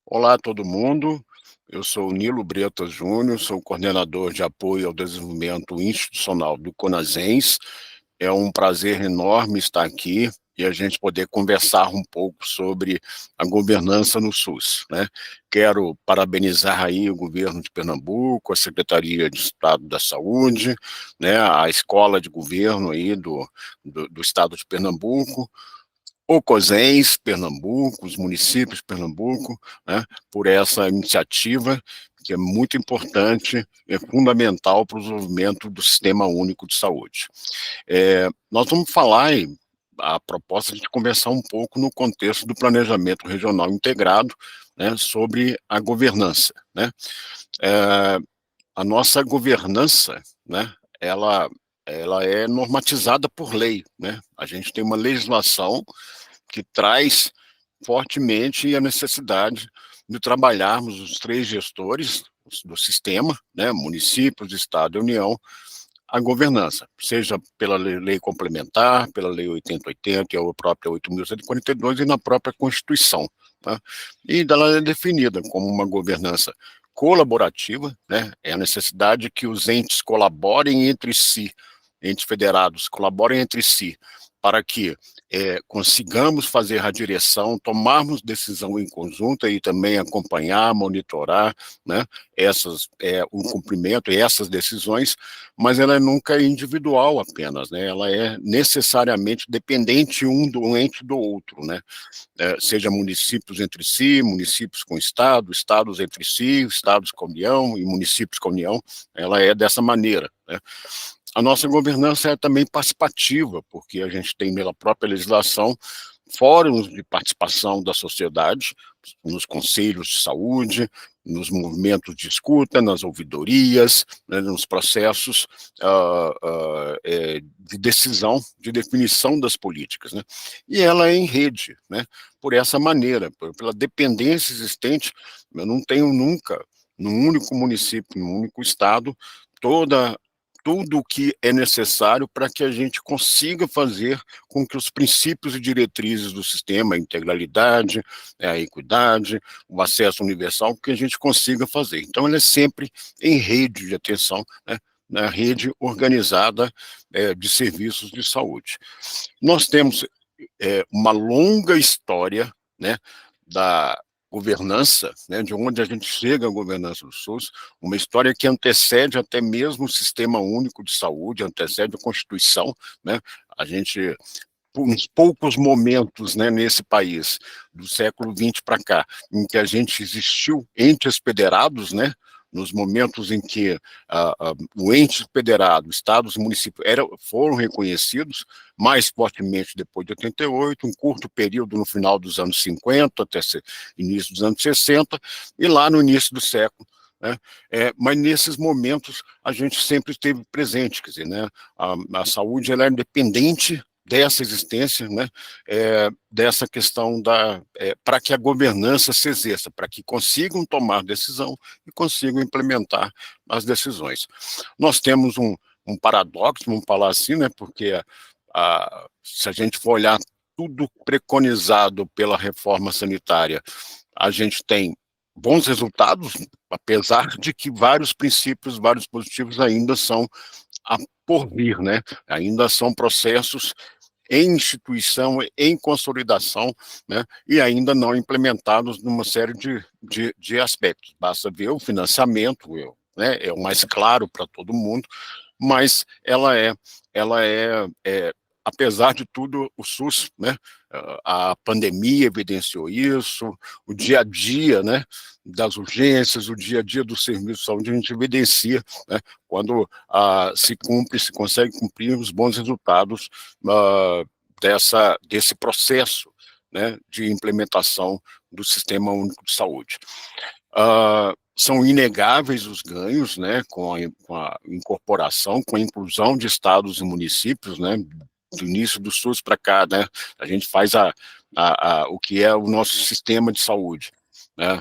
Olá, todo mundo. Eu sou o Nilo Bretas Júnior, sou coordenador de apoio ao desenvolvimento institucional do CONASENS. É um prazer enorme estar aqui e a gente poder conversar um pouco sobre a governança no SUS, né? Quero parabenizar aí o governo de Pernambuco, a Secretaria de Estado da Saúde, né, a Escola de Governo aí do Estado de Pernambuco, o COSENS Pernambuco, os municípios de Pernambuco, né, por essa iniciativa que é muito importante, é fundamental para o desenvolvimento do Sistema Único de Saúde. Nós vamos falar, a proposta de conversar um pouco no contexto do planejamento regional integrado, né, sobre a governança, né. É, a nossa governança, né, ela é normatizada por lei, né. A gente tem uma legislação que traz fortemente a necessidade de trabalharmos os três gestores do sistema, né, municípios, Estado e União, a governança, seja pela lei complementar, pela lei 8080 e a própria 8.142 e na própria Constituição. Tá? E ela é definida como uma governança colaborativa, né, é a necessidade que os entes colaborem entre si, entes federados colaborem entre si, para que consigamos fazer a direção, tomarmos decisão em conjunto e também acompanhar, monitorar, né, o cumprimento e essas decisões, mas ela nunca é individual apenas, né, ela é necessariamente dependente um do ente do outro, né, seja municípios entre si, municípios com estado, estados entre si, estados com a União e municípios com a União, ela é dessa maneira, né. A nossa governança é também participativa, porque a gente tem pela própria legislação fóruns de participação da sociedade, nos conselhos de saúde, nos movimentos de escuta, nas ouvidorias, né, nos processos de decisão, de definição das políticas, né? E ela é em rede, né? Por essa maneira, pela dependência existente, eu não tenho nunca, num único município, num único estado, toda tudo o que é necessário para que a gente consiga fazer com que os princípios e diretrizes do sistema, a integralidade, a equidade, o acesso universal, que a gente consiga fazer. Então, ela é sempre em rede de atenção, né, na rede organizada de serviços de saúde. Nós temos uma longa história, né, da governança, né, de onde a gente chega à governança do SUS, uma história que antecede até mesmo o Sistema Único de Saúde, antecede a Constituição, né, a gente, uns poucos momentos, né, nesse país, do século XX para cá, em que a gente existiu entes federados, né, nos momentos em que o ente federado, estados e municípios foram reconhecidos mais fortemente depois de 88, um curto período no final dos anos 50, até início dos anos 60, e lá no início do século, né? Mas nesses momentos a gente sempre esteve presente, quer dizer, né? A saúde ela é independente dessa existência, né, dessa questão para que a governança se exerça, para que consigam tomar decisão e consigam implementar as decisões. Nós temos um paradoxo, vamos falar assim, né, porque se a gente for olhar tudo preconizado pela reforma sanitária, a gente tem bons resultados, apesar de que vários princípios, vários positivos ainda são a por vir, né? Ainda são processos em instituição, em consolidação, né, e ainda não implementados numa série de aspectos. Basta ver o financiamento, né, é o mais claro para todo mundo, mas ela é, apesar de tudo, o SUS, né, a pandemia evidenciou isso, o dia a dia, né, das urgências, o dia a dia do serviço de saúde, a gente evidencia, né, quando se consegue cumprir os bons resultados desse processo, né, de implementação do Sistema Único de Saúde. São inegáveis os ganhos, né, com a incorporação, com a inclusão de estados e municípios, né, do início do SUS para cá, né, a gente faz o que é o nosso sistema de saúde, né,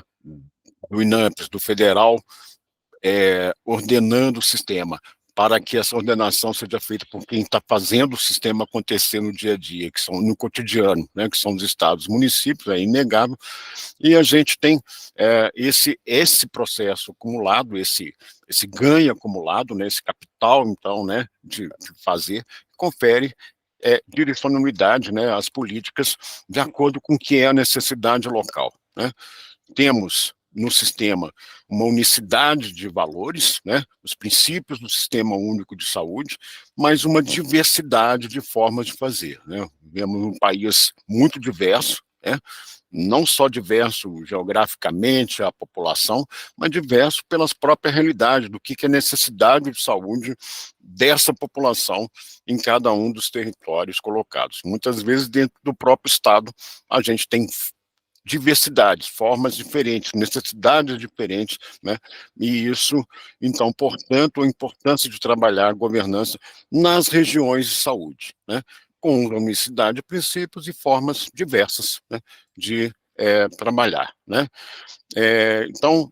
do INAMPS, do federal, ordenando o sistema, para que essa ordenação seja feita por quem está fazendo o sistema acontecer no dia a dia, que são no cotidiano, né, que são os estados, municípios, é inegável, e a gente tem esse processo acumulado, esse ganho acumulado, né, esse capital, então, né, de fazer, confere direcionalidade, né, às políticas de acordo com o que é a necessidade local, né. Temos no sistema uma unicidade de valores, né, os princípios do Sistema Único de Saúde, mas uma diversidade de formas de fazer, né. Vivemos um país muito diverso, né, não só diverso geograficamente a população, mas diverso pelas próprias realidades, do que é necessidade de saúde dessa população em cada um dos territórios colocados. Muitas vezes dentro do próprio estado a gente tem diversidades, formas diferentes, necessidades diferentes, né? E isso, então, portanto, a importância de trabalhar a governança nas regiões de saúde, né? Com unicidade de princípios e formas diversas, né, de trabalhar, né? Então,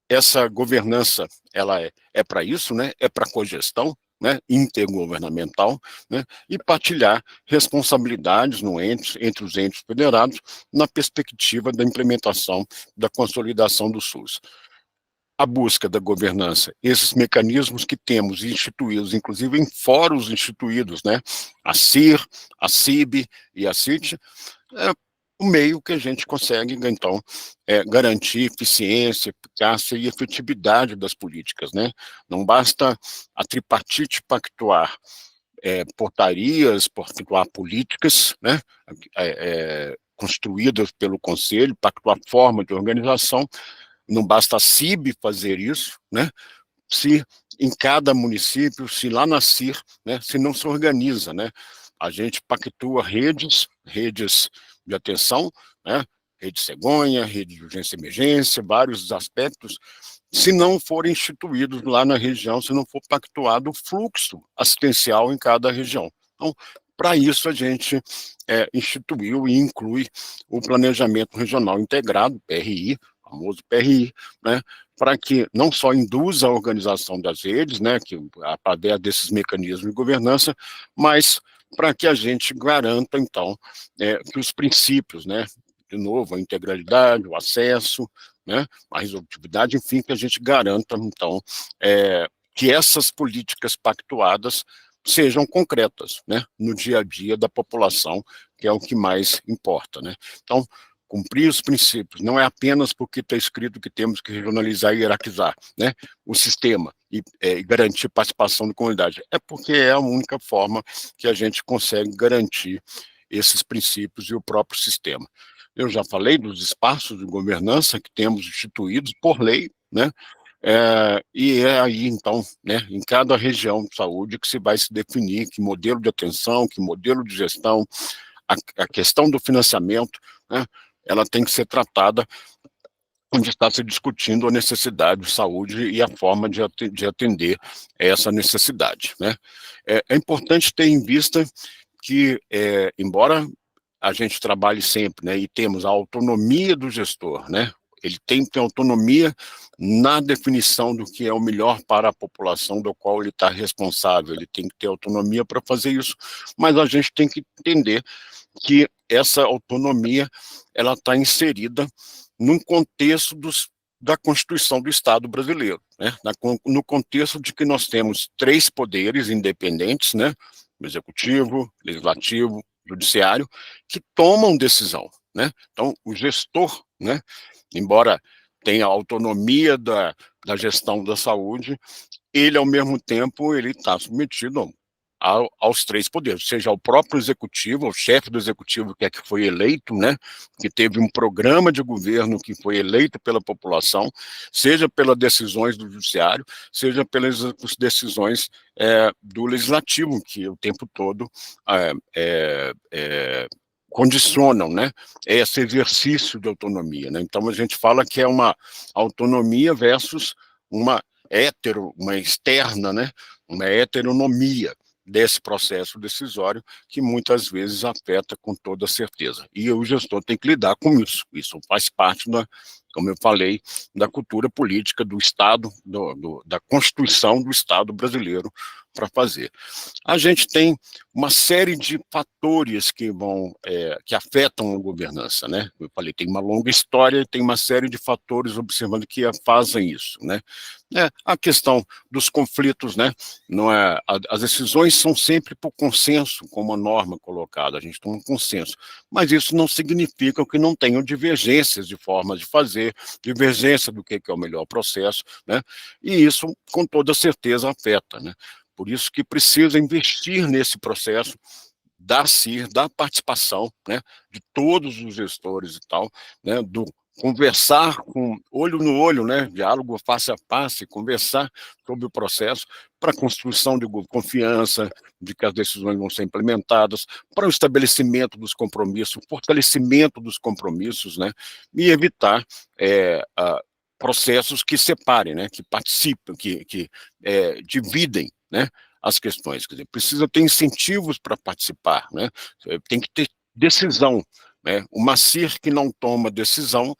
essa governança, ela é para isso, né? É para cogestão, né, intergovernamental, né, e partilhar responsabilidades entre os entes federados na perspectiva da implementação da consolidação do SUS. A busca da governança, esses mecanismos que temos instituídos, inclusive em fóruns instituídos, né, a CIR, a CIB e a CIT, é o meio que a gente consegue, então, garantir eficiência, eficácia e efetividade das políticas, né? Não basta a tripartite pactuar portarias, pactuar políticas, né? Construídas pelo Conselho, pactuar forma de organização, não basta a CIB fazer isso, né? Se em cada município, se lá na CIR, né, se não se organiza, né? A gente pactua redes de atenção, né? Rede cegonha, rede de urgência e emergência, vários aspectos, se não forem instituídos lá na região, se não for pactuado o fluxo assistencial em cada região. Então, para isso a gente instituiu e inclui o Planejamento Regional Integrado, PRI, famoso PRI, né, para que não só induza a organização das redes, né, que através desses mecanismos de governança, mas para que a gente garanta, então, que os princípios, né, de novo, a integralidade, o acesso, né, a resolutividade, enfim, que a gente garanta, então, que essas políticas pactuadas sejam concretas, né, no dia a dia da população, que é o que mais importa, né. Então, cumprir os princípios, não é apenas porque está escrito que temos que regionalizar e hierarquizar, né, o sistema e garantir participação da comunidade, é porque é a única forma que a gente consegue garantir esses princípios e o próprio sistema. Eu já falei dos espaços de governança que temos instituídos por lei, né, e é aí, então, né, em cada região de saúde que se vai se definir que modelo de atenção, que modelo de gestão, a questão do financiamento, né, ela tem que ser tratada onde está se discutindo a necessidade de saúde e a forma de atender essa necessidade, né. É importante ter em vista que, embora a gente trabalhe sempre, né, e temos a autonomia do gestor, né, ele tem que ter autonomia na definição do que é o melhor para a população do qual ele está responsável, ele tem que ter autonomia para fazer isso, mas a gente tem que entender que essa autonomia, ela está inserida num contexto da Constituição do Estado brasileiro, né, no contexto de que nós temos 3 poderes independentes, né, o executivo, legislativo, judiciário, que tomam decisão, né. Então, o gestor, né, embora tenha autonomia da gestão da saúde, ele, ao mesmo tempo, ele está submetido aos 3 poderes, seja ao próprio executivo, ao chefe do executivo, que foi eleito, né, que teve um programa de governo que foi eleito pela população, seja pelas decisões do judiciário, seja pelas decisões do legislativo, que o tempo todo condicionam, né, esse exercício de autonomia, né. Então a gente fala que é uma autonomia versus uma externa, né, uma heteronomia desse processo decisório que muitas vezes afeta com toda certeza. E o gestor tem que lidar com isso faz parte como eu falei, da cultura política do Estado, da Constituição do Estado brasileiro para fazer. A gente tem uma série de fatores que afetam a governança, né? Eu falei, tem uma longa história, tem uma série de fatores observando que fazem isso, né? A questão dos conflitos, né? Não é, as decisões são sempre por consenso, como a norma colocada, a gente tem um consenso, mas isso não significa que não tenham divergências de formas de fazer, divergência do que é o melhor processo, né? E isso, com toda certeza, afeta, né? Por isso que precisa investir nesse processo da CIR, da participação, né, de todos os gestores e tal, né, do conversar com olho no olho, né, diálogo face a face, conversar sobre o processo para a construção de confiança, de que as decisões vão ser implementadas, para o estabelecimento dos compromissos, o fortalecimento dos compromissos, né, e evitar processos que separem, né, que participem, que dividem, né, as questões. Quer dizer, precisa ter incentivos para participar, né? Tem que ter decisão, né? Uma CIR que não toma decisão,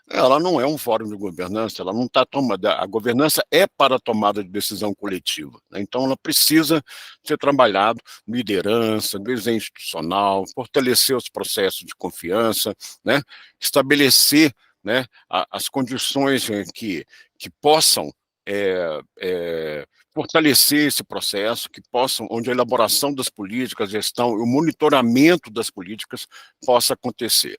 ela não é um fórum de governança, ela não está tomando. A governança é para a tomada de decisão coletiva, né? Então ela precisa ser trabalhado liderança, desenho institucional, fortalecer os processos de confiança, né? Estabelecer, né, as condições que possam fortalecer esse processo, que possam, onde a elaboração das políticas, a gestão e o monitoramento das políticas possa acontecer.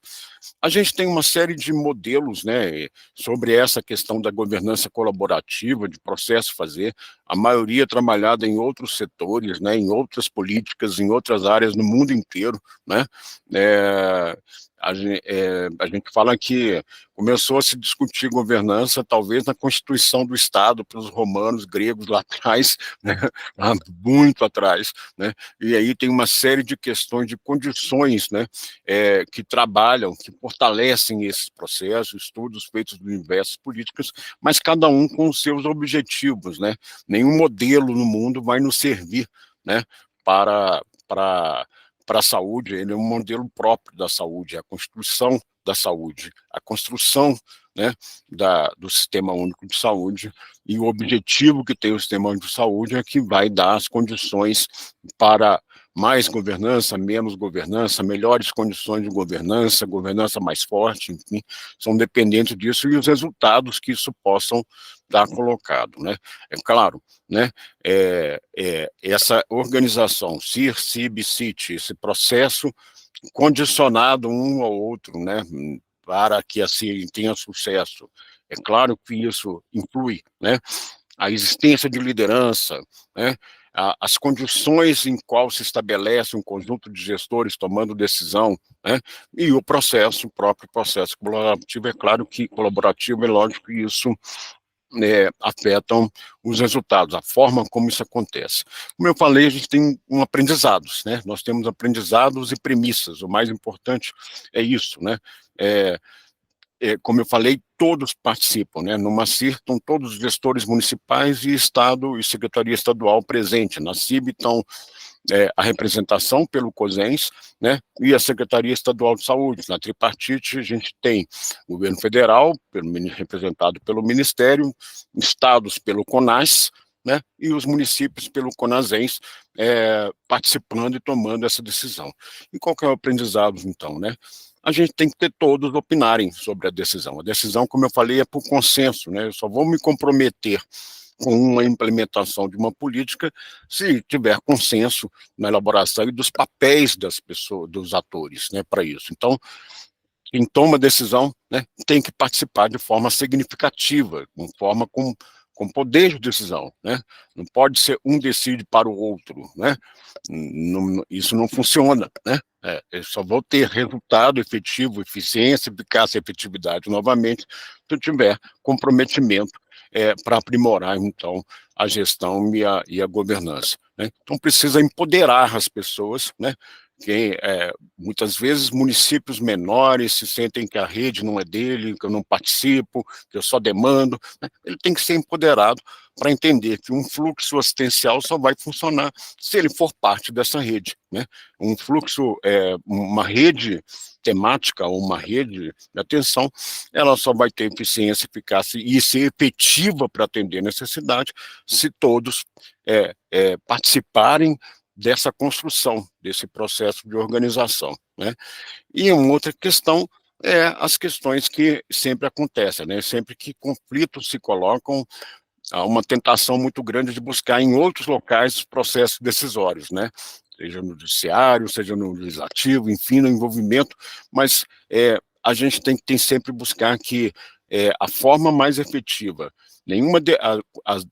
A gente tem uma série de modelos, né, sobre essa questão da governança colaborativa, de processo fazer, a maioria trabalhada em outros setores, né, em outras políticas, em outras áreas no mundo inteiro, né, a gente fala que começou a se discutir governança, talvez na Constituição do Estado, para os romanos, gregos lá atrás, né, lá muito atrás, né, e aí tem uma série de questões, de condições, né, que trabalham, que fortalecem esses processos, estudos feitos em diversas políticas, mas cada um com os seus objetivos, né, nenhum modelo no mundo vai nos servir, né, para a saúde, ele é um modelo próprio da saúde, a construção da saúde, a construção, né, do Sistema Único de Saúde, e o objetivo que tem o Sistema Único de Saúde é que vai dar as condições para mais governança, menos governança, melhores condições de governança, governança mais forte, enfim, são dependentes disso e os resultados que isso possam dar colocado, né? É claro, né, essa organização, CIR, CIB, CIT, esse processo condicionado um ao outro, né, para que assim tenha sucesso. É claro que isso inclui, né, a existência de liderança, né, as condições em qual se estabelece um conjunto de gestores tomando decisão, né, e o processo, o próprio processo colaborativo, é claro que colaborativo, é lógico que isso afetam os resultados, a forma como isso acontece. Como eu falei, a gente tem aprendizados, né? Nós temos aprendizados e premissas, o mais importante é isso, né? Como eu falei, todos participam, né? Numa CIR estão todos os gestores municipais e Estado e Secretaria Estadual presente. Na CIB estão a representação pelo COSENS, né, e a Secretaria Estadual de Saúde. Na tripartite, a gente tem o governo federal, representado pelo Ministério, estados pelo CONAS, né, e os municípios pelo CONASENS, participando e tomando essa decisão. E qual que é o aprendizado, então, né? A gente tem que ter todos opinarem sobre a decisão. A decisão, como eu falei, é por consenso, né? Eu só vou me comprometer com uma implementação de uma política se tiver consenso na elaboração e dos papéis das pessoas, dos atores, né, para isso. Então, quem toma decisão, né, tem que participar de forma significativa, com poder de decisão, né? Não pode ser um decide para o outro, né? Isso não funciona, né? Eu só vou ter resultado efetivo, eficiência, eficácia e efetividade novamente se eu tiver comprometimento para aprimorar, então, a gestão e a governança, né? Então, precisa empoderar as pessoas, né, Muitas vezes municípios menores se sentem que a rede não é dele, que eu não participo, que eu só demando, né? Ele tem que ser empoderado para entender que um fluxo assistencial só vai funcionar se ele for parte dessa rede, né? Um fluxo, uma rede temática ou uma rede de atenção, ela só vai ter eficiência, eficácia e ser efetiva para atender a necessidade se todos participarem dessa construção, desse processo de organização, né? E uma outra questão é as questões que sempre acontecem, né? Sempre que conflitos se colocam, há uma tentação muito grande de buscar em outros locais processos decisórios, né? Seja no judiciário, seja no legislativo, enfim, no envolvimento, mas a gente tem sempre buscar que a forma mais efetiva,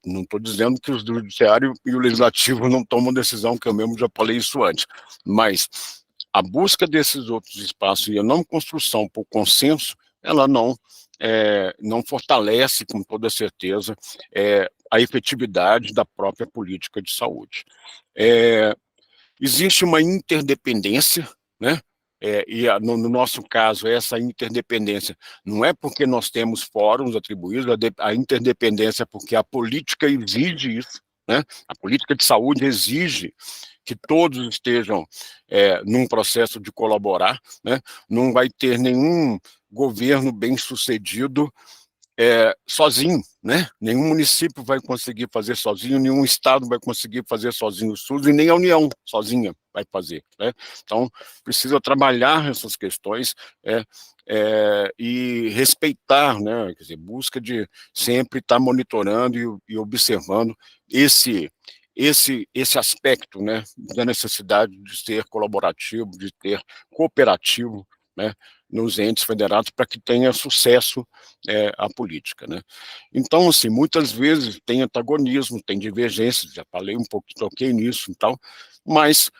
não estou dizendo que o judiciário e o legislativo não tomam decisão, que eu mesmo já falei isso antes, mas a busca desses outros espaços e a não construção por consenso, ela não fortalece com toda certeza a efetividade da própria política de saúde. Existe uma interdependência, né? No nosso caso, essa interdependência não é porque nós temos fóruns atribuídos, a interdependência é porque a política exige isso, né? A política de saúde exige que todos estejam num processo de colaborar, né? Não vai ter nenhum governo bem-sucedido sozinho, né? Nenhum município vai conseguir fazer sozinho, nenhum estado vai conseguir fazer sozinho o SUS e nem a União sozinha vai fazer, né? Então, precisa trabalhar essas questões e respeitar, né? Quer dizer, busca de sempre estar monitorando e observando esse aspecto, né, da necessidade de ser colaborativo, de ter cooperativo, né, nos entes federados para que tenha sucesso a política, né? Então, assim, muitas vezes tem antagonismo, tem divergências, já falei um pouco, toquei nisso e tal, mas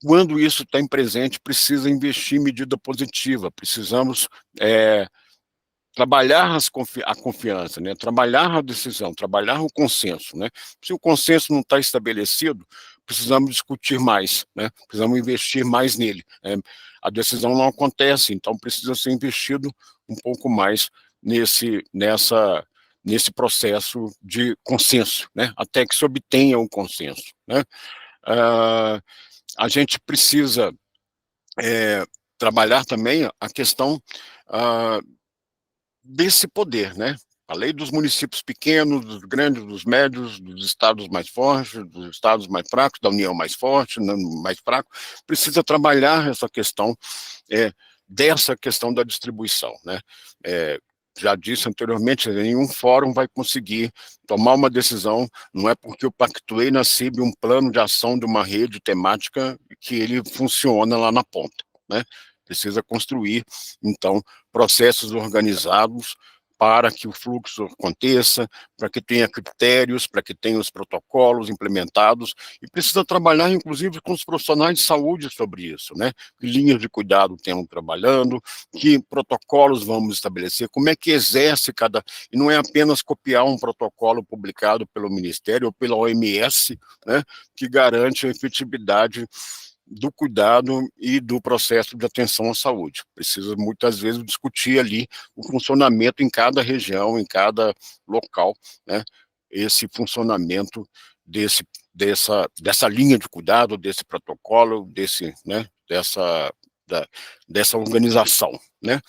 quando isso está em presente, precisa investir em medida positiva, precisamos trabalhar a confiança, né? Trabalhar a decisão, trabalhar o consenso, né? Se o consenso não está estabelecido, precisamos discutir mais, né? Precisamos investir mais nele. A decisão não acontece, então precisa ser investido um pouco mais nesse processo de consenso, né? Até que se obtenha um consenso, né? A gente precisa trabalhar também a questão desse poder, né? Falei dos municípios pequenos, dos grandes, dos médios, dos estados mais fortes, dos estados mais fracos, da União mais forte, mais fraco. Precisa trabalhar essa questão, dessa questão da distribuição, né? Já disse anteriormente, nenhum fórum vai conseguir tomar uma decisão, não é porque eu pactuei na CIB um plano de ação de uma rede temática que ele funciona lá na ponta, né? Precisa construir, então, processos organizados para que o fluxo aconteça, para que tenha critérios, para que tenha os protocolos implementados, e precisa trabalhar, inclusive, com os profissionais de saúde sobre isso, né? Que linhas de cuidado temos trabalhando, que protocolos vamos estabelecer, como é que exerce cada... E não é apenas copiar um protocolo publicado pelo Ministério ou pela OMS, né? Que garante a efetividade do cuidado e do processo de atenção à saúde. Precisa, muitas vezes, discutir ali o funcionamento em cada região, em cada local, né? Esse funcionamento dessa linha de cuidado, desse protocolo, né? Dessa organização, né?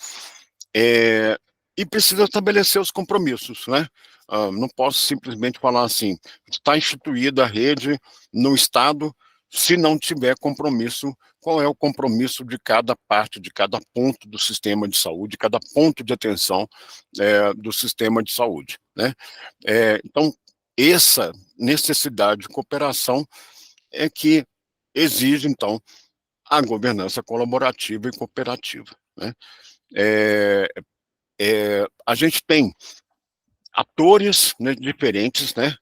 E precisa estabelecer os compromissos, né? Não posso simplesmente falar assim, está instituída a rede no Estado, se não tiver compromisso, qual é o compromisso de cada parte, de cada ponto do sistema de saúde, cada ponto de atenção do sistema de saúde, né? Então, essa necessidade de cooperação é que exige, então, a governança colaborativa e cooperativa, né? A gente tem atores, né, diferentes, né?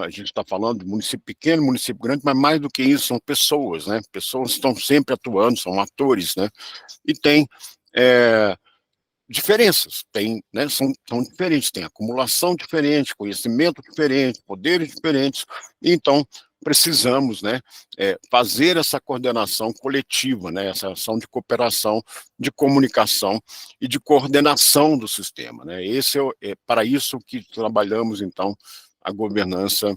A gente está falando de município pequeno, município grande, mas mais do que isso, são pessoas, né? Pessoas estão sempre atuando, são atores, né? E tem diferenças, né? São diferentes, tem acumulação diferente, conhecimento diferente, poderes diferentes, então precisamos, né, fazer essa coordenação coletiva, né, essa ação de cooperação, de comunicação e de coordenação do sistema, né? Esse é para isso que trabalhamos, então, a governança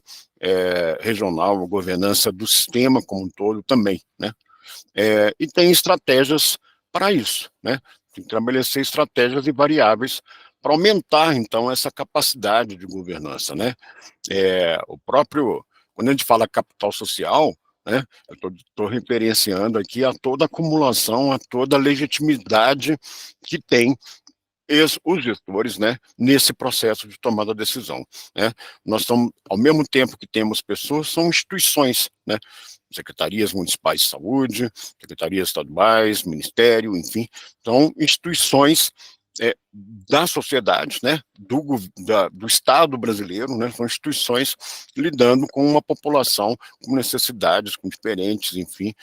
regional, a governança do sistema como um todo também, né? E tem estratégias para isso, né? Tem que estabelecer estratégias e variáveis para aumentar, então, essa capacidade de governança, né? O próprio, quando a gente fala capital social, né, eu estou referenciando aqui a toda a acumulação, a toda a legitimidade que tem os gestores, né, nesse processo de tomada de decisão, né? Nós estamos, ao mesmo tempo que temos pessoas, são instituições, né? Secretarias municipais de saúde, secretarias estaduais, ministério, enfim, são instituições da sociedade, né, do Estado brasileiro, né, são instituições lidando com uma população com necessidades, com diferentes, enfim,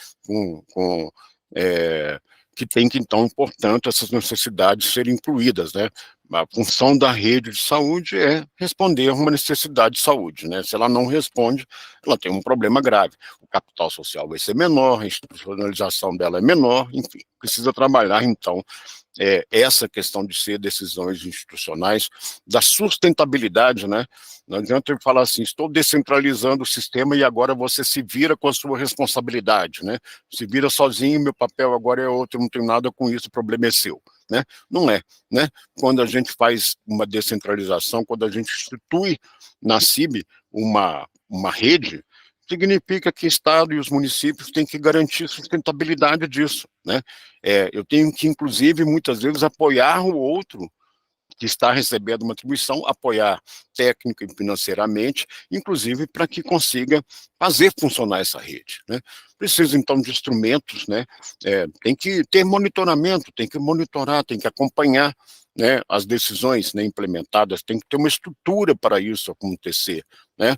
que tem que, então, portanto, essas necessidades serem incluídas, né? A função da rede de saúde é responder a uma necessidade de saúde, né? Se ela não responde, ela tem um problema grave. O capital social vai ser menor, a institucionalização dela é menor, enfim, precisa trabalhar, então, essa questão de ser decisões institucionais, da sustentabilidade, né? Não adianta eu falar assim, estou descentralizando o sistema e agora você se vira com a sua responsabilidade, né? Se vira sozinho, meu papel agora é outro, eu não tenho nada com isso, o problema é seu, né? Não é, né? Quando a gente faz uma descentralização, quando a gente institui na CIB uma rede, significa que o Estado e os municípios têm que garantir a sustentabilidade disso, né? Eu tenho que, inclusive, muitas vezes, apoiar o outro que está recebendo uma atribuição, apoiar técnica e financeiramente, inclusive para que consiga fazer funcionar essa rede, né? Precisa, então, de instrumentos, né? Tem que ter monitoramento, tem que monitorar, tem que acompanhar, né, as decisões, né, implementadas, tem que ter uma estrutura para isso acontecer, né?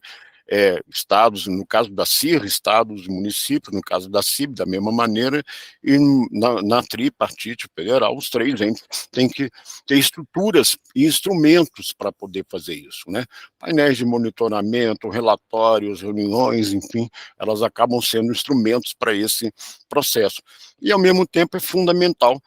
Estados, no caso da CIR, estados e municípios, no caso da CIB, da mesma maneira, e na tripartite federal, os três entes têm que ter estruturas e instrumentos para poder fazer isso, né? Painéis de monitoramento, relatórios, reuniões, enfim, elas acabam sendo instrumentos para esse processo. E, ao mesmo tempo, é fundamental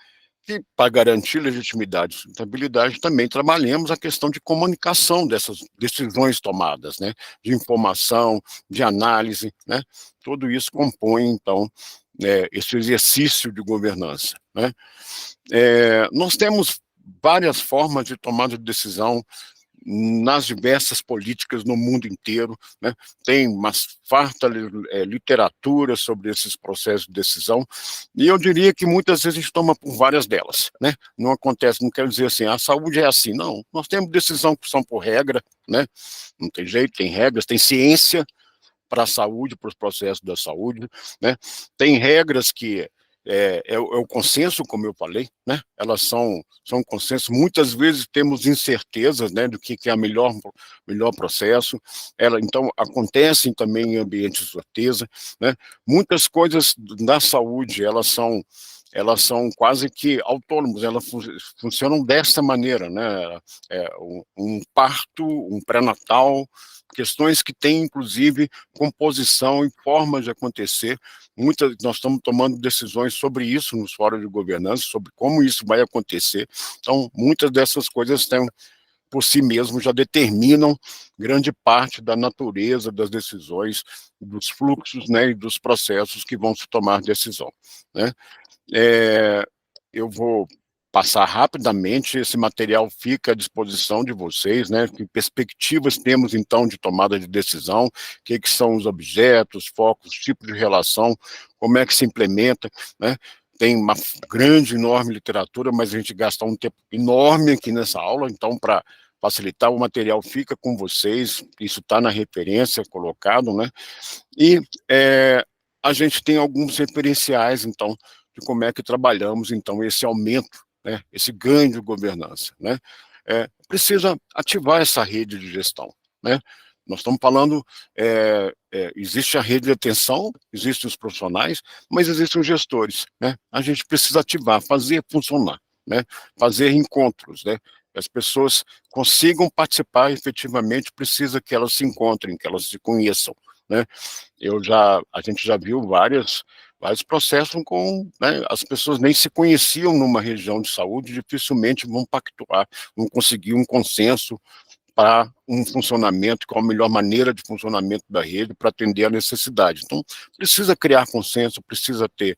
que, para garantir legitimidade e sustentabilidade, também trabalhemos a questão de comunicação dessas decisões tomadas, né? De informação, de análise, né? Tudo isso compõe, então, esse exercício de governança, né? Nós temos várias formas de tomada de decisão nas diversas políticas no mundo inteiro, né? Tem uma farta literatura sobre esses processos de decisão, e eu diria que muitas vezes a gente toma por várias delas, né? Não acontece, não quero dizer assim, a saúde é assim, não. Nós temos decisão que são por regra, né? Não tem jeito, tem regras, tem ciência para a saúde, para os processos da saúde, né? Tem regras que o consenso, como eu falei, né? Elas são consensos. Muitas vezes temos incertezas, né, do que é melhor processo. Então, acontecem também em ambientes de certeza, né? Muitas coisas da saúde, elas são quase que autônomos, elas funcionam dessa maneira, né? Um parto, um pré-natal, questões que têm, inclusive, composição e formas de acontecer. Nós estamos tomando decisões sobre isso nos fóruns de governança, sobre como isso vai acontecer. Então, muitas dessas coisas têm, por si mesmo, já determinam grande parte da natureza das decisões, dos fluxos, né, e dos processos que vão se tomar decisão, né? Eu vou passar rapidamente, esse material fica à disposição de vocês, né? Que perspectivas temos, então, de tomada de decisão, o que são os objetos, focos, tipos de relação, como é que se implementa, né? Tem uma grande, enorme literatura, mas a gente gasta um tempo enorme aqui nessa aula, então, para facilitar, o material fica com vocês, isso está na referência colocado, né? E a gente tem alguns referenciais, então, de como é que trabalhamos, então, esse aumento, né, esse ganho de governança, né? Precisa ativar essa rede de gestão, né? Nós estamos falando, existe a rede de atenção, existem os profissionais, mas existem os gestores, né? A gente precisa ativar, fazer funcionar, né? Fazer encontros, né? Que as pessoas consigam participar efetivamente, precisa que elas se encontrem, que elas se conheçam, né? A gente já viu vários processos com, né, as pessoas nem se conheciam numa região de saúde, dificilmente vão pactuar, vão conseguir um consenso para um funcionamento, qual a melhor maneira de funcionamento da rede para atender a necessidade. Então, precisa criar consenso, precisa ter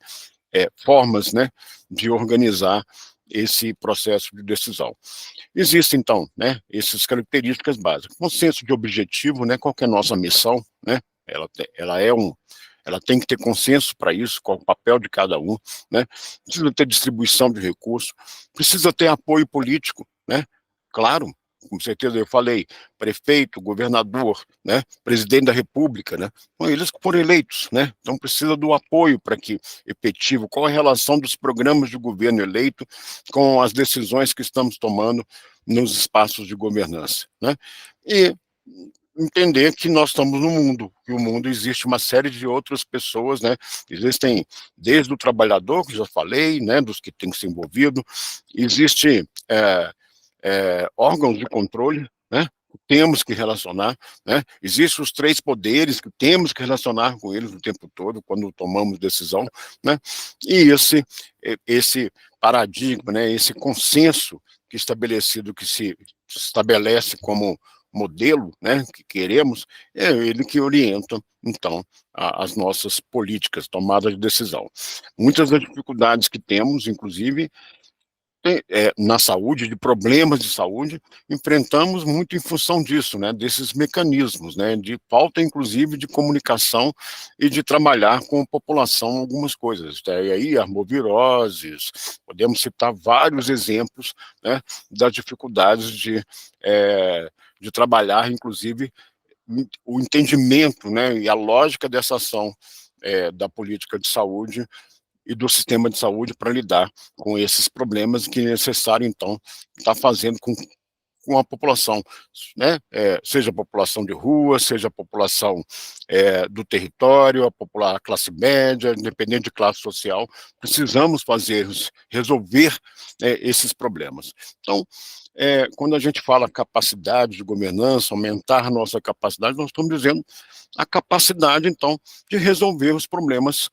formas, né, de organizar esse processo de decisão. Existem, então, né, essas características básicas. Consenso de objetivo, né, qual que é a nossa missão, né, ela tem que ter consenso para isso, qual é o papel de cada um, né, precisa ter distribuição de recursos, precisa ter apoio político, né, claro, com certeza eu falei, prefeito, governador, né, presidente da república, né, então eles foram eleitos, né, então precisa do apoio para que efetivo, qual a relação dos programas de governo eleito com as decisões que estamos tomando nos espaços de governança, né, e entender que nós estamos no mundo, que o mundo existe uma série de outras pessoas, né, existem desde o trabalhador, que já falei, né, dos que têm se envolvido, existe órgãos de controle, né, temos que relacionar, né, existem os três poderes que temos que relacionar com eles o tempo todo, quando tomamos decisão, né, e esse paradigma, né, esse consenso que se estabelece como modelo, né, que queremos, é ele que orienta, então, as nossas políticas, tomadas de decisão. Muitas das dificuldades que temos, inclusive, na saúde, de problemas de saúde, enfrentamos muito em função disso, né, desses mecanismos, né, de falta, inclusive, de comunicação e de trabalhar com a população algumas coisas. E aí, arboviroses, podemos citar vários exemplos, né, das dificuldades de trabalhar, inclusive, o entendimento, né, e a lógica dessa ação da política de saúde e do sistema de saúde para lidar com esses problemas que é necessário, então, estar fazendo com a população, né? Seja a população de rua, seja a população do território, a classe média, independente de classe social, precisamos resolver esses problemas. Então, quando a gente fala capacidade de governança, aumentar a nossa capacidade, nós estamos dizendo a capacidade, então, de resolver os problemas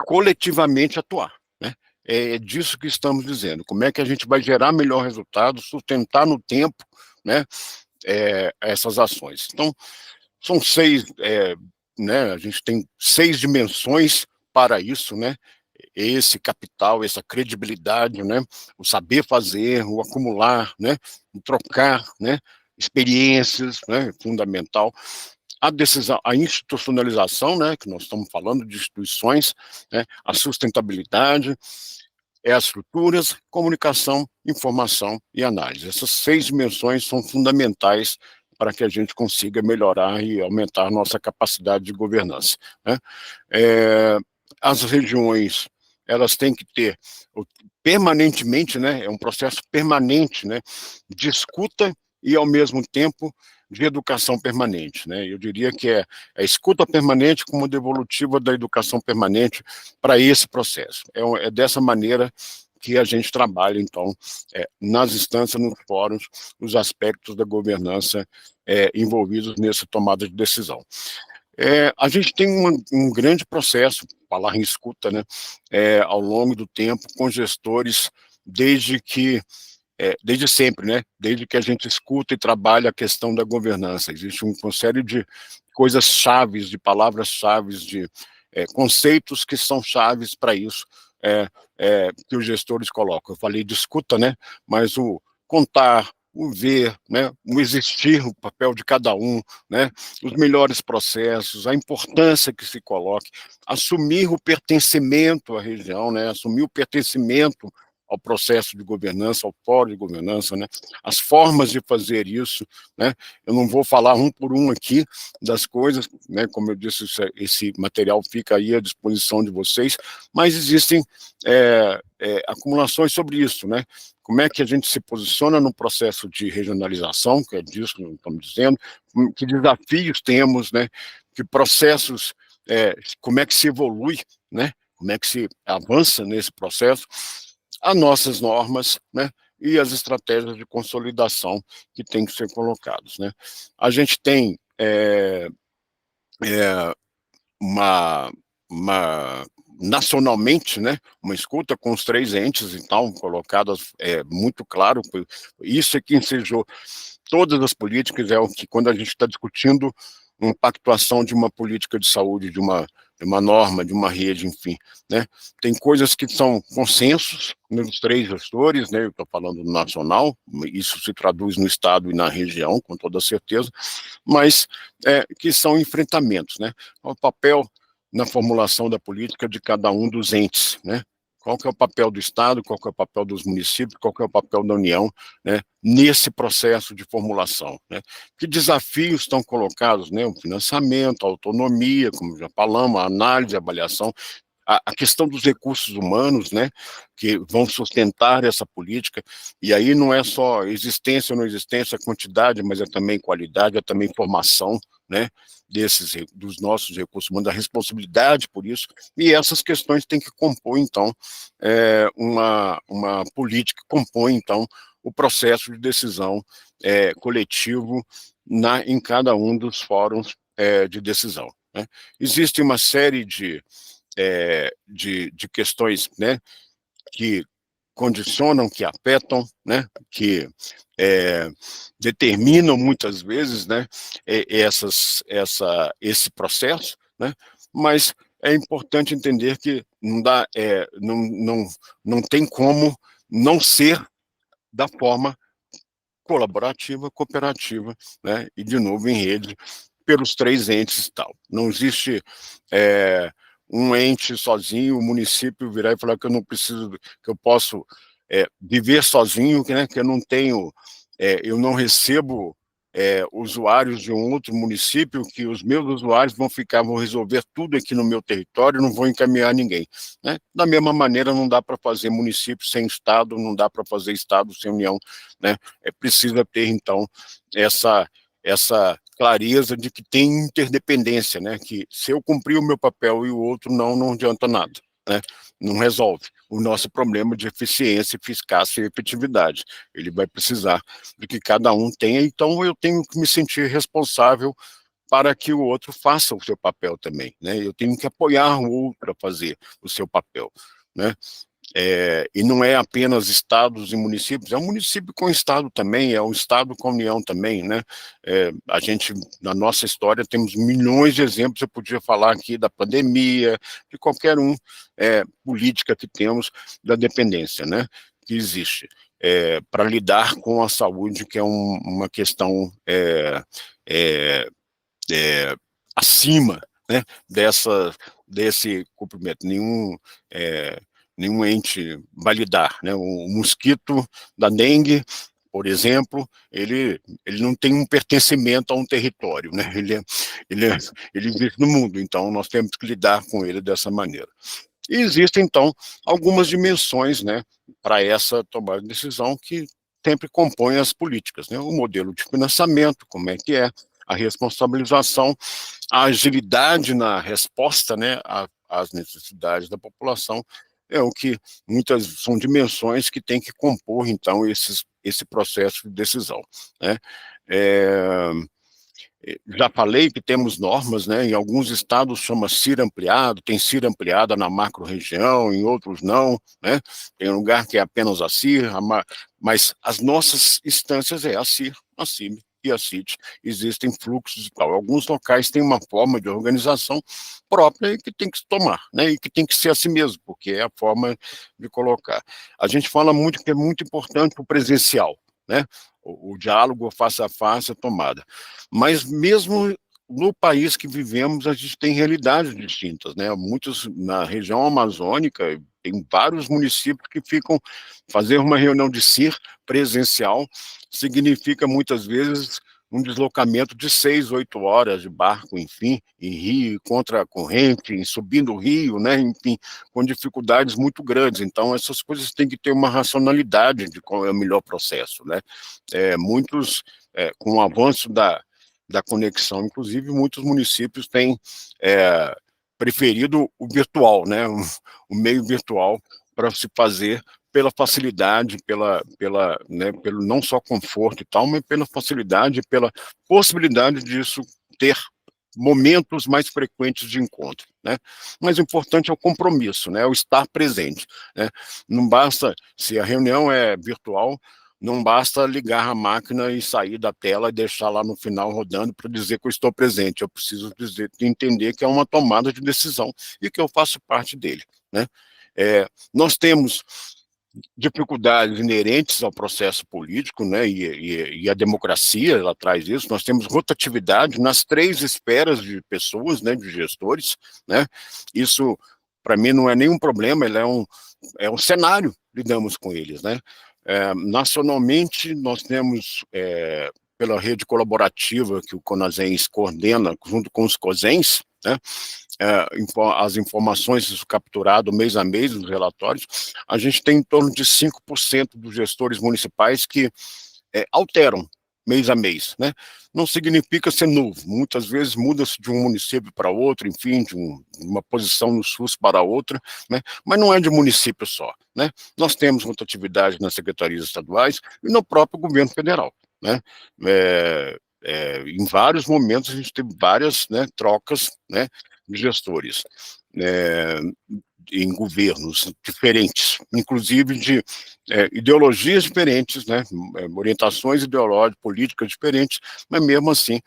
coletivamente atuar, né? É disso que estamos dizendo. Como é que a gente vai gerar melhor resultado, sustentar no tempo, né, essas ações. Então, são seis, né, a gente tem 6 dimensões para isso, né, esse capital, essa credibilidade, né, o saber fazer, o acumular, né, o trocar, né, experiências, né, fundamental. A decisão, a institucionalização, né, que nós estamos falando de instituições, né, a sustentabilidade, as estruturas, comunicação, informação e análise. Essas 6 dimensões são fundamentais para que a gente consiga melhorar e aumentar a nossa capacidade de governança, né? As regiões, elas têm que ter permanentemente, né, é um processo permanente, né, de escuta e, ao mesmo tempo, de educação permanente, né? Eu diria que é a escuta permanente como devolutiva da educação permanente para esse processo. É dessa maneira que a gente trabalha, então, nas instâncias, nos fóruns, os aspectos da governança envolvidos nessa tomada de decisão. A gente tem um grande processo, falar em escuta, né, ao longo do tempo, com gestores, desde sempre, né? Desde que a gente escuta e trabalha a questão da governança. Existe uma série de coisas chaves, de palavras-chaves, de conceitos que são chaves para isso, que os gestores colocam. Eu falei de escuta, né? Mas o contar, o ver, né, o existir, o papel de cada um, né, os melhores processos, a importância que se coloque, assumir o pertencimento à região, né, assumir o pertencimento ao processo de governança, ao fórum de governança, né, as formas de fazer isso, né, eu não vou falar um por um aqui das coisas, né, como eu disse, esse material fica aí à disposição de vocês, mas existem acumulações sobre isso, né, como é que a gente se posiciona no processo de regionalização, que é disso que nós estamos dizendo, que desafios temos, né, que processos, como é que se evolui, né, como é que se avança nesse processo, as nossas normas, né, e as estratégias de consolidação que têm que ser colocadas, né. A gente tem é, uma, nacionalmente, né, uma escuta com os três entes, então, colocadas muito claro, isso é que ensejou todas as políticas, é o que, quando a gente está discutindo uma pactuação de uma política de saúde, de uma norma, de uma rede, enfim, né? Tem coisas que são consensos nos três gestores, né? Eu estou falando do nacional, isso se traduz no estado e na região, com toda certeza, mas que são enfrentamentos, né? O papel na formulação da política de cada um dos entes, né? Qual que é o papel do Estado, qual que é o papel dos municípios, qual que é o papel da União, né, nesse processo de formulação, né? Que desafios estão colocados, né? O financiamento, a autonomia, como já falamos, a análise, a avaliação, a questão dos recursos humanos, né, que vão sustentar essa política, e aí não é só existência ou não existência, quantidade, mas é também qualidade, é também formação, né, dos nossos recursos humanos, a responsabilidade por isso, e essas questões têm que compor, então, uma política que compõe, então, o processo de decisão coletivo em cada um dos fóruns de decisão, né? Existe uma série de questões, né, que condicionam, que afetam, né, que determinam muitas vezes, né, esse processo, né, mas é importante entender que não dá, não tem como não ser da forma colaborativa, cooperativa, né, e de novo em rede, pelos três entes e tal. Não existe um ente sozinho, o município virar e falar que eu não preciso, que eu posso viver sozinho, né, que eu não tenho, eu não recebo usuários de um outro município, que os meus usuários vão resolver tudo aqui no meu território, não vou encaminhar ninguém, né? Da mesma maneira, não dá para fazer município sem Estado, não dá para fazer Estado sem União, né? Precisa ter, então, essa clareza de que tem interdependência, né? Que se eu cumprir o meu papel e o outro não adianta nada, né? Não resolve o nosso problema de eficiência, eficácia e efetividade. Ele vai precisar de que cada um tenha, então eu tenho que me sentir responsável para que o outro faça o seu papel também, né? Eu tenho que apoiar o outro a fazer o seu papel, né? E não é apenas estados e municípios, é um município com estado também, é um estado com união também, né? A gente, na nossa história, temos milhões de exemplos, eu podia falar aqui da pandemia, de qualquer política que temos da dependência, né? Que existe, para lidar com a saúde, que é uma questão acima, né, desse cumprimento. Nenhum ente validar, né? O mosquito da dengue, por exemplo, ele não tem um pertencimento a um território, né? Ele existe no mundo, então nós temos que lidar com ele dessa maneira. E existem, então, algumas dimensões, né, para essa tomada de decisão que sempre compõem as políticas, né? O modelo de financiamento, como é que é, a responsabilização, a agilidade na resposta, né, às necessidades da população, é o que muitas são dimensões que tem que compor, então, esse processo de decisão, né? É, já falei que temos normas, né? Em alguns estados chama CIR ampliado, tem CIR ampliada na macro-região, em outros não, né? Tem lugar que é apenas a CIR, mas as nossas instâncias é a CIR, a CIB e a CIT. Existem fluxos e tal. Alguns locais têm uma forma de organização própria e que tem que se tomar, né? E que tem que ser assim mesmo, porque é a forma de colocar. A gente fala muito que é muito importante o presencial, né? O diálogo face a face, a tomada. Mas mesmo no país que vivemos, a gente tem realidades distintas, né? Muitos, na região amazônica, tem vários municípios que fazer uma reunião de CIR presencial significa muitas vezes um deslocamento de 6, 8 horas de barco, enfim, em rio, contra a corrente, subindo o rio, né? Enfim, com dificuldades muito grandes. Então, essas coisas têm que ter uma racionalidade de qual é o melhor processo, né? Com o avanço da conexão, inclusive muitos municípios têm preferido o virtual, né, o meio virtual para se fazer pela facilidade, né, pelo não só conforto e tal, mas pela facilidade, pela possibilidade disso ter momentos mais frequentes de encontro, né? Mas o importante é o compromisso, né? O estar presente, né? Não basta, se a reunião é virtual, não basta ligar a máquina e sair da tela e deixar lá no final rodando para dizer que eu estou presente. Eu preciso entender que é uma tomada de decisão e que eu faço parte dele, né? Nós temos dificuldades inerentes ao processo político, né, e a democracia, ela traz isso. Nós temos rotatividade nas 3 esferas de pessoas, né, de gestores, né. Isso, para mim, não é nenhum problema, ele é um cenário, lidamos com eles, né. Nacionalmente, nós temos, pela rede colaborativa que o CONASENS coordena, junto com os COSENS, né, as informações capturadas mês a mês nos relatórios, a gente tem em torno de 5% dos gestores municipais que alteram mês a mês, né? Não significa ser novo, muitas vezes muda-se de um município para outro, enfim, de uma posição no SUS para outra, né? Mas não é de município só, né? Nós temos rotatividade nas secretarias estaduais e no próprio governo federal, né? Em vários momentos a gente teve várias, né, trocas, né, de gestores, em governos diferentes, inclusive de ideologias diferentes, né, orientações ideológicas, políticas diferentes, mas mesmo assim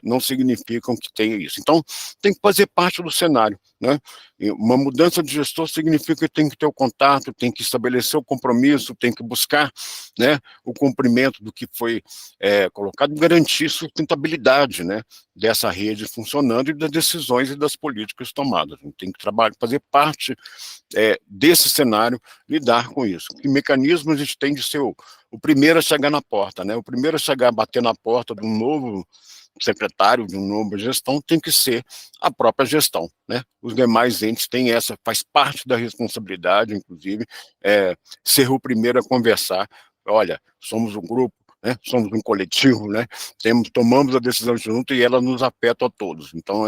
não significam que tenha isso. Então, tem que fazer parte do cenário, né? E uma mudança de gestor significa que tem que ter o contato, tem que estabelecer o compromisso, tem que buscar, né, o cumprimento do que foi colocado, garantir sustentabilidade, né, dessa rede funcionando e das decisões e das políticas tomadas. A gente tem que trabalhar, fazer parte desse cenário, lidar com isso. Que mecanismo a gente tem de ser o primeiro a chegar na porta, né? O primeiro a chegar a bater na porta de um novo secretário, de uma nova gestão, tem que ser a própria gestão, né? Os demais entes têm faz parte da responsabilidade, inclusive, ser o primeiro a conversar. Olha, somos um grupo, né? Somos um coletivo, né? Tomamos a decisão junto e ela nos afeta a todos. Então,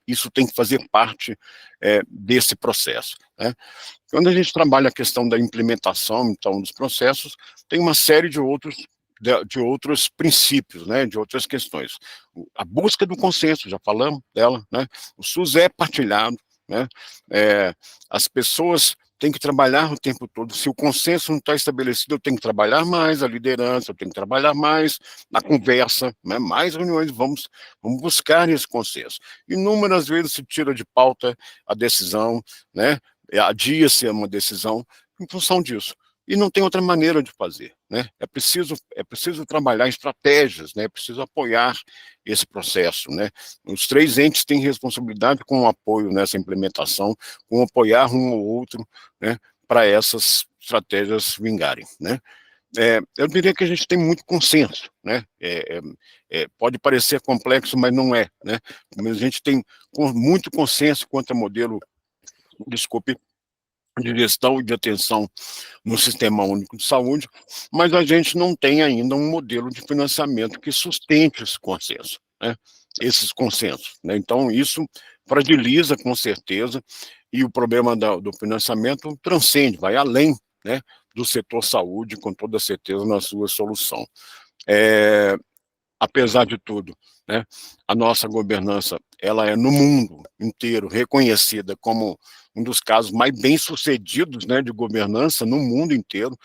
isso tem que fazer parte desse processo, né? Quando a gente trabalha a questão da implementação, então, dos processos, tem uma série de outros princípios, né, de outras questões. A busca do consenso, já falamos dela, né? O SUS é partilhado, né? As pessoas têm que trabalhar o tempo todo. Se o consenso não está estabelecido, eu tenho que trabalhar mais a liderança, eu tenho que trabalhar mais na conversa, né? Mais reuniões, vamos buscar esse consenso. Inúmeras vezes se tira de pauta a decisão, né? Adia-se uma decisão em função disso. E não tem outra maneira de fazer, né? É preciso trabalhar estratégias, né? É preciso apoiar esse processo, né? Os 3 entes têm responsabilidade com o apoio nessa implementação, com apoiar um ou outro, né? Para essas estratégias vingarem, né? Eu diria que a gente tem muito consenso, né? Pode parecer complexo, mas não é, né? Mas a gente tem muito consenso quanto ao modelo, desculpe, de gestão e de atenção no Sistema Único de Saúde, mas a gente não tem ainda um modelo de financiamento que sustente esse consenso, né? Esses consensos, né? Então, isso fragiliza com certeza, e o problema do financiamento transcende, vai além, né, do setor saúde, com toda certeza, na sua solução. Apesar de tudo, né, a nossa governança, ela é no mundo inteiro reconhecida como um dos casos mais bem-sucedidos, né, de governança no mundo inteiro.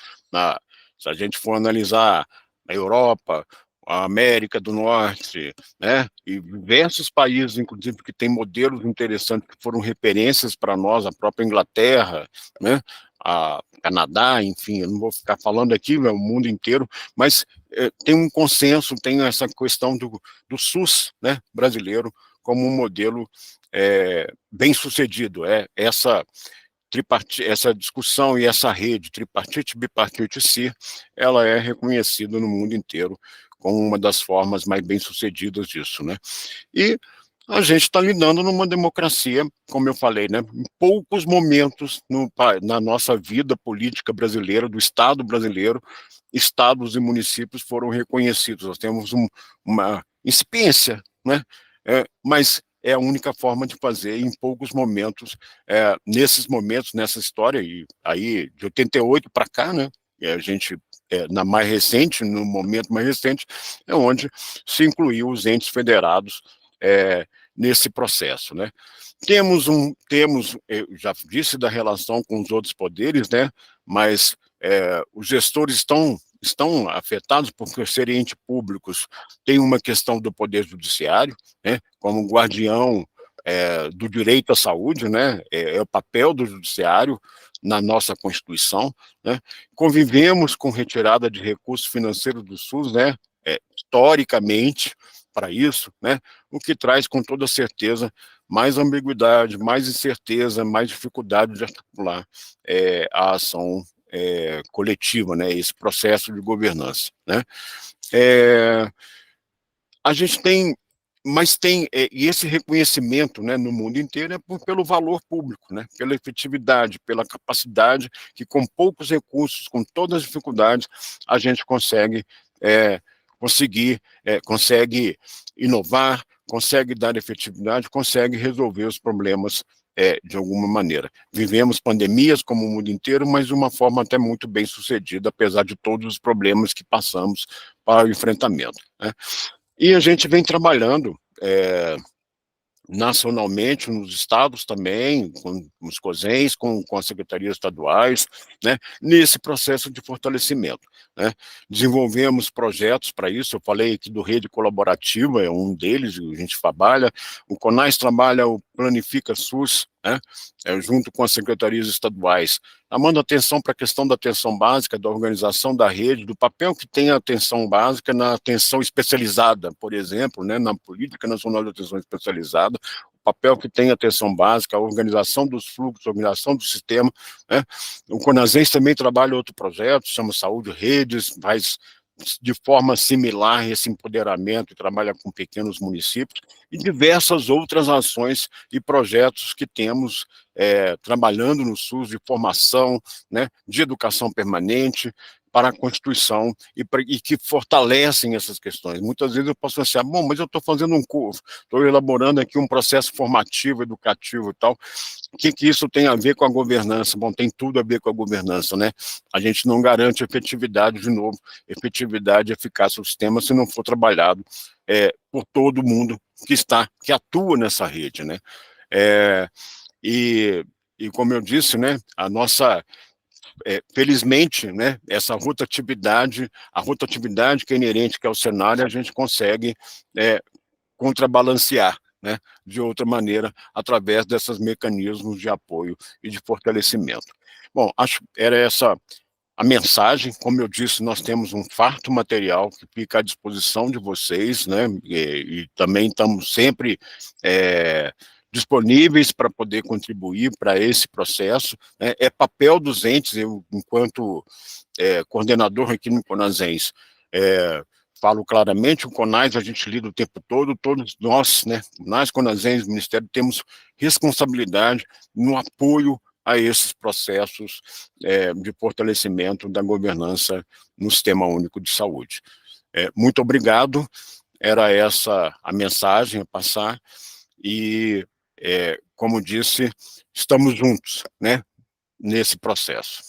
Se a gente for analisar a Europa, a América do Norte, né, e diversos países, inclusive, que têm modelos interessantes que foram referências para nós, a própria Inglaterra, né, a Canadá, enfim, eu não vou ficar falando aqui, é o mundo inteiro, mas tem um consenso, tem essa questão do SUS, né, brasileiro, como um modelo bem sucedido. Essa discussão e essa rede tripartite, bipartite, CIR, ela é reconhecida no mundo inteiro como uma das formas mais bem sucedidas disso, né? E a gente está lidando numa democracia, como eu falei, né, em poucos momentos na nossa vida política brasileira, do Estado brasileiro, estados e municípios foram reconhecidos. Nós temos uma incipiência, né, mas é a única forma de fazer em poucos momentos, nesses momentos, nessa história, e aí de 88 para cá, né, e a gente, no momento mais recente, é onde se incluiu os entes federados nesse processo, né? Eu já disse da relação com os outros poderes, né? Mas os gestores estão afetados porque serem entes públicos. Tem uma questão do poder judiciário, né? Como guardião do direito à saúde, né? É o papel do judiciário na nossa Constituição, né? Convivemos com retirada de recursos financeiros do SUS, né? Historicamente, para isso, né? O que traz com toda certeza mais ambiguidade, mais incerteza, mais dificuldade de articular a ação coletiva, né? Esse processo de governança, né? A gente tem, mas tem, e esse reconhecimento, né, no mundo inteiro pelo valor público, né, pela efetividade, pela capacidade que com poucos recursos, com todas as dificuldades, a gente consegue consegue inovar, consegue dar efetividade, consegue resolver os problemas de alguma maneira. Vivemos pandemias como o mundo inteiro, mas de uma forma até muito bem sucedida, apesar de todos os problemas que passamos para o enfrentamento, né? E a gente vem trabalhando nacionalmente, nos estados também, com os COSENs, com as secretarias estaduais, né, nesse processo de fortalecimento, né. Desenvolvemos projetos para isso, eu falei aqui do Rede Colaborativa, é um deles, a gente trabalha, o CONAS trabalha o Planifica SUS, né, junto com as secretarias estaduais, chamando atenção para a questão da atenção básica, da organização da rede, do papel que tem a atenção básica na atenção especializada, por exemplo, né, na Política Nacional de Atenção Especializada, o papel que tem a atenção básica, a organização dos fluxos, a organização do sistema, né? O CONASENS também trabalha outro projeto, chama Saúde Redes, faz de forma similar esse empoderamento, trabalha com pequenos municípios, e diversas outras ações e projetos que temos trabalhando no SUS de formação, né, de educação permanente, para a Constituição e que fortalecem essas questões. Muitas vezes eu posso pensar, bom, mas eu estou fazendo um curso, estou elaborando aqui um processo formativo, educativo e tal, o que isso tem a ver com a governança? Bom, tem tudo a ver com a governança, né? A gente não garante efetividade, de novo, efetividade e eficácia do sistema se não for trabalhado por todo mundo que atua nessa rede, né? E como eu disse, né, felizmente, né, essa rotatividade, a rotatividade que é inerente que é o cenário, a gente consegue contrabalancear, né, de outra maneira, através desses mecanismos de apoio e de fortalecimento. Bom, acho que era essa a mensagem. Como eu disse, nós temos um farto material que fica à disposição de vocês, né, e também estamos sempre disponíveis para poder contribuir para esse processo, né? É papel dos entes, eu, enquanto coordenador aqui no CONASENS, falo claramente, o CONAS a gente lida o tempo todo, todos nós, né, nós CONASENS, Ministério, temos responsabilidade no apoio a esses processos de fortalecimento da governança no Sistema Único de Saúde. Muito obrigado, era essa a mensagem a passar, e, como disse, estamos juntos, né, nesse processo.